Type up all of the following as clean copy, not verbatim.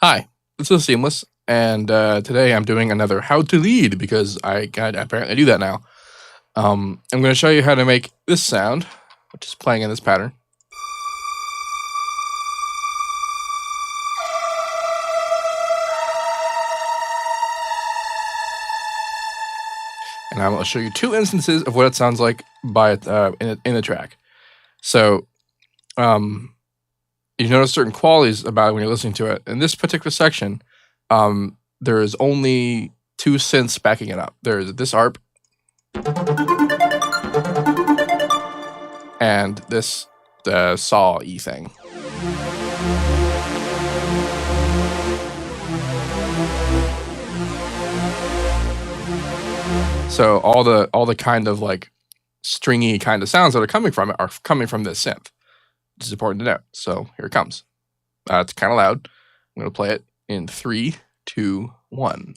Hi, this is Seamless, and today I'm doing another how to lead because I can apparently do that now. I'm going to show you how to make this sound, which is playing in this pattern. And I'm going to show you two instances of what it sounds like by in the track. So you notice certain qualities about it when you're listening to it. In this particular section, there is only two synths backing it up. There's this ARP and this saw E thing. So all the kind of like stringy kind of sounds that are coming from it are coming from this synth, which is important to note. So here it comes. It's kind of loud. I'm going to play it in 3, 2, 1.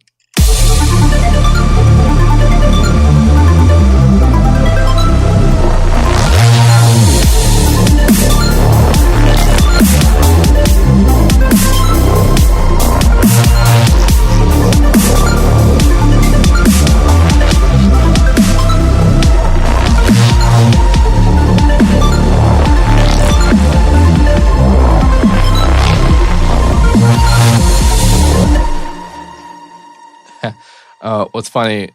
What's funny,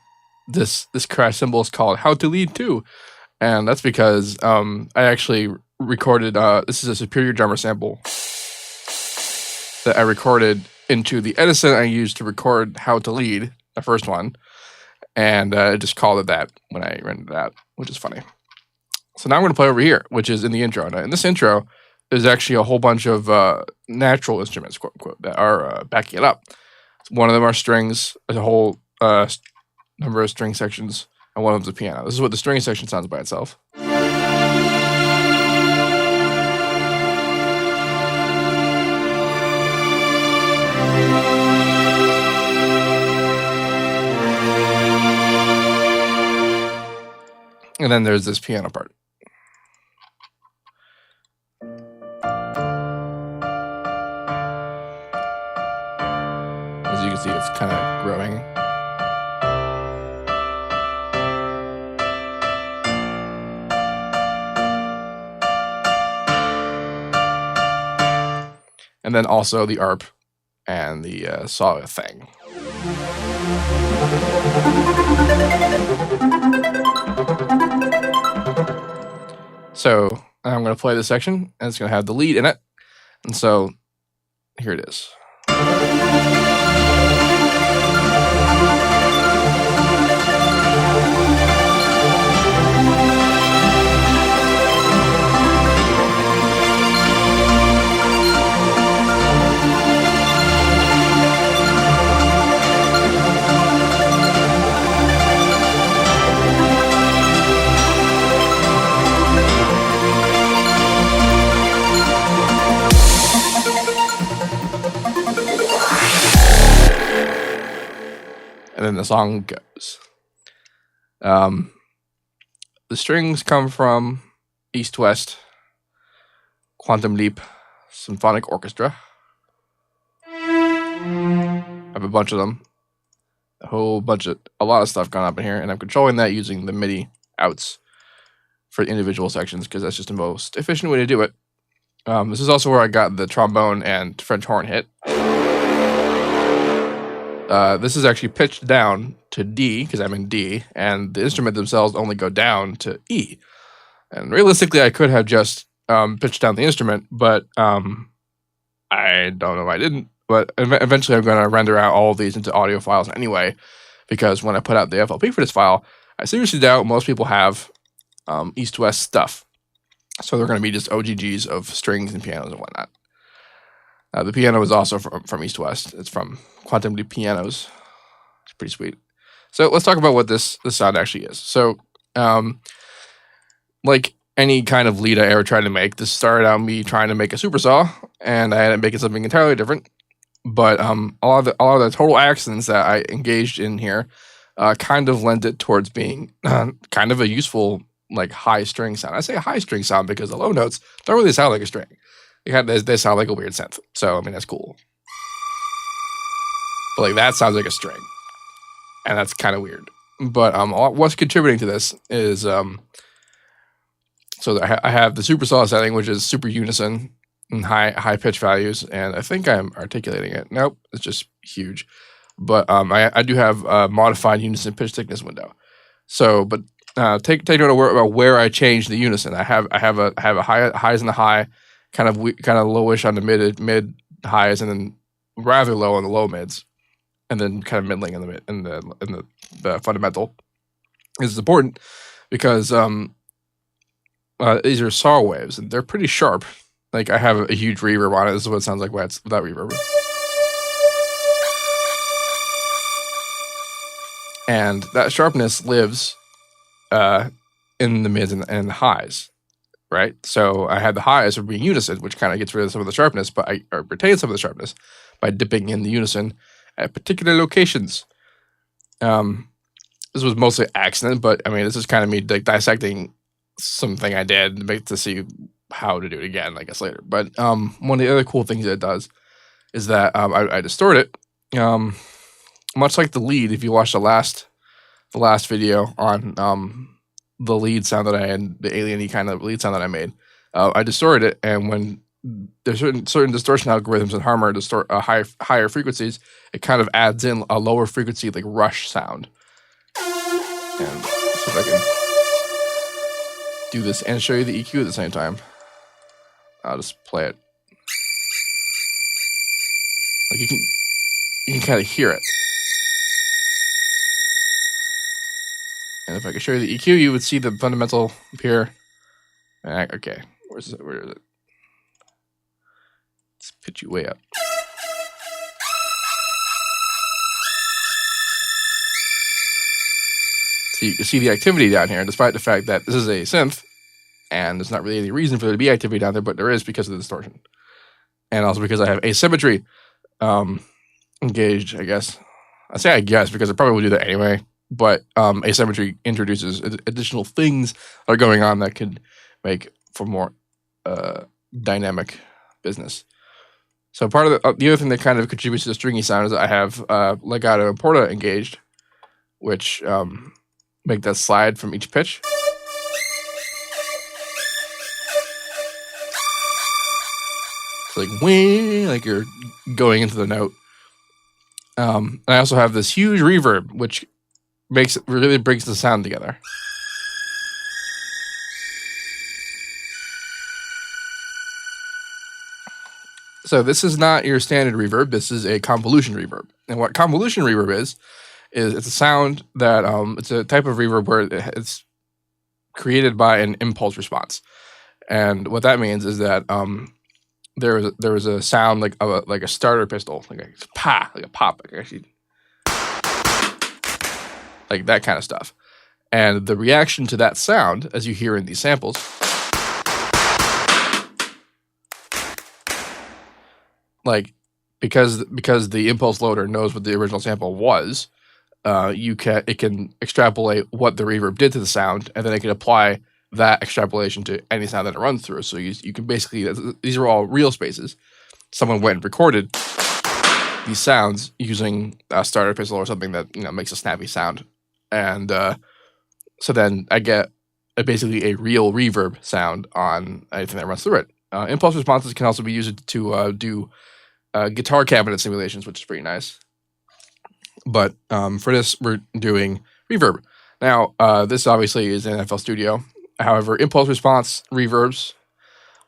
this crash cymbal is called How to Lead 2, and that's because I actually recorded, this is a Superior Drummer sample that I recorded into the Edison I used to record How to Lead, the first one, and I just called it that when I rendered it out, which is funny. So now I'm going to play over here, which is in the intro. Now, in this intro, there's actually a whole bunch of natural instruments, quote unquote, that are backing it up. One of them are strings, a whole number of string sections, and one of them's a piano. This is what the string section sounds by itself. And then there's this piano part. As you can see, it's kind of growing. And then also the ARP and the saw thing. So I'm going to play this section, and it's going to have the lead in it. And so here it is. And then the song goes. The strings come from East West Quantum Leap Symphonic Orchestra. I have a bunch of them. A lot of stuff going up in here, and I'm controlling that using the MIDI outs for individual sections because that's just the most efficient way to do it. This is also where I got the trombone and French horn hit. This is actually pitched down to D because I'm in D, and the instrument themselves only go down to E. And realistically, I could have just pitched down the instrument, but I don't know if I didn't. But eventually, I'm going to render out all of these into audio files anyway, because when I put out the FLP for this file, I seriously doubt most people have East-West stuff. So they're going to be just OGGs of strings and pianos and whatnot. The piano is also from East West. It's from Quantum Leap Pianos. It's pretty sweet. So let's talk about what this sound actually is. So, like any kind of lead I ever tried to make, this started out me trying to make a supersaw, and I ended up making something entirely different. But a lot of the total accents that I engaged in here kind of lent it towards being kind of a useful like high string sound. I say a high string sound because the low notes don't really sound like a string. They sound like a weird synth. So, I mean, that's cool. but like that sounds like a string, and that's kind of weird. But what's contributing to this is so I have the super saw setting, which is super unison and high pitch values, and I think I'm articulating it. Nope, it's just huge. But I do have a modified unison pitch thickness window. So, but take note about where I change the unison. I have a highs in the high, kind of lowish on the mid highs, and then rather low on the low mids, and then kind of middling in the fundamental. This is important because these are saw waves, and they're pretty sharp. Like I have a huge reverb on it. This is what it sounds like without reverb. And that sharpness lives in the mids and the highs, right? So I had the highs of being unison, which kind of gets rid of some of the sharpness, but I retain some of the sharpness by dipping in the unison at particular locations. This was mostly accident, but I mean, this is kind of me like dissecting something I did to see how to do it again, I guess later. But one of the other cool things that it does is that I distort it. Much like the lead, if you watch the last video on the lead sound that I had, the alien-y kind of lead sound that I made, I distorted it, and when there's certain distortion algorithms in Harmor distort higher frequencies, it kind of adds in a lower frequency like rush sound. And see if I can do this and show you the EQ at the same time. I'll just play it. Like you can kind of hear it. And if I could show you the EQ, you would see the fundamental appear. Okay, where is it? Let's pitch you way up. So you can see the activity down here, despite the fact that this is a synth, and there's not really any reason for there to be activity down there, but there is because of the distortion. And also because I have asymmetry engaged, I guess. I say I guess because I probably would do that anyway. But asymmetry introduces additional things that are going on that could make for more dynamic business. So part of the other thing that kind of contributes to the stringy sound is that I have legato and porta engaged, which make that slide from each pitch. It's like wing, like you're going into the note. I also have this huge reverb, which really brings the sound together. So this is not your standard reverb. This is a convolution reverb. And what convolution reverb is it's a sound that it's a type of reverb where it's created by an impulse response. And what that means is that there was a sound like a starter pistol, like a pa, like a pop, like actually, like that kind of stuff. And the reaction to that sound, as you hear in these samples, like because the impulse loader knows what the original sample was, it can extrapolate what the reverb did to the sound, and then it can apply that extrapolation to any sound that it runs through. So you can basically, these are all real spaces. Someone went and recorded these sounds using a starter pistol or something that makes a snappy sound, and so then I get basically a real reverb sound on anything that runs through it. Impulse responses can also be used to do guitar cabinet simulations, which is pretty nice. But for this, we're doing reverb. Now, this obviously is in FL Studio. However, impulse response reverbs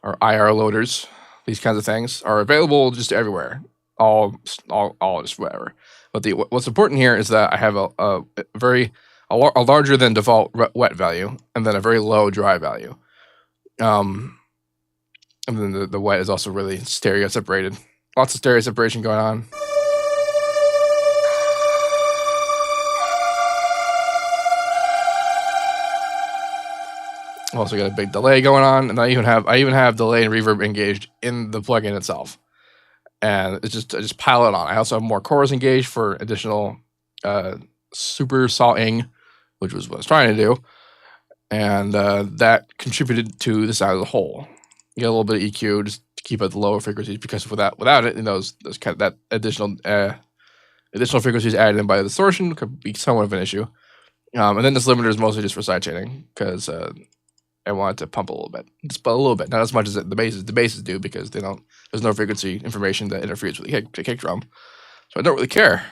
or IR loaders, these kinds of things, are available just everywhere, all just whatever. But what's important here is that I have a larger than default wet value, and then a very low dry value. And then the wet is also really stereo separated. Lots of stereo separation going on. Also got a big delay going on, and I even have delay and reverb engaged in the plugin itself. And I just pile it on. I also have more chorus engaged for additional super sawing, which was what I was trying to do, and that contributed to the sound as a whole. You get a little bit of EQ just to keep at the lower frequencies, because without it, those kind of that additional Additional frequencies added in by the distortion could be somewhat of an issue. And then this limiter is mostly just for sidechaining because I want it to pump a little bit, just a little bit, not as much as the basses do because they don't. There's no frequency information that interferes with the kick drum, so I don't really care.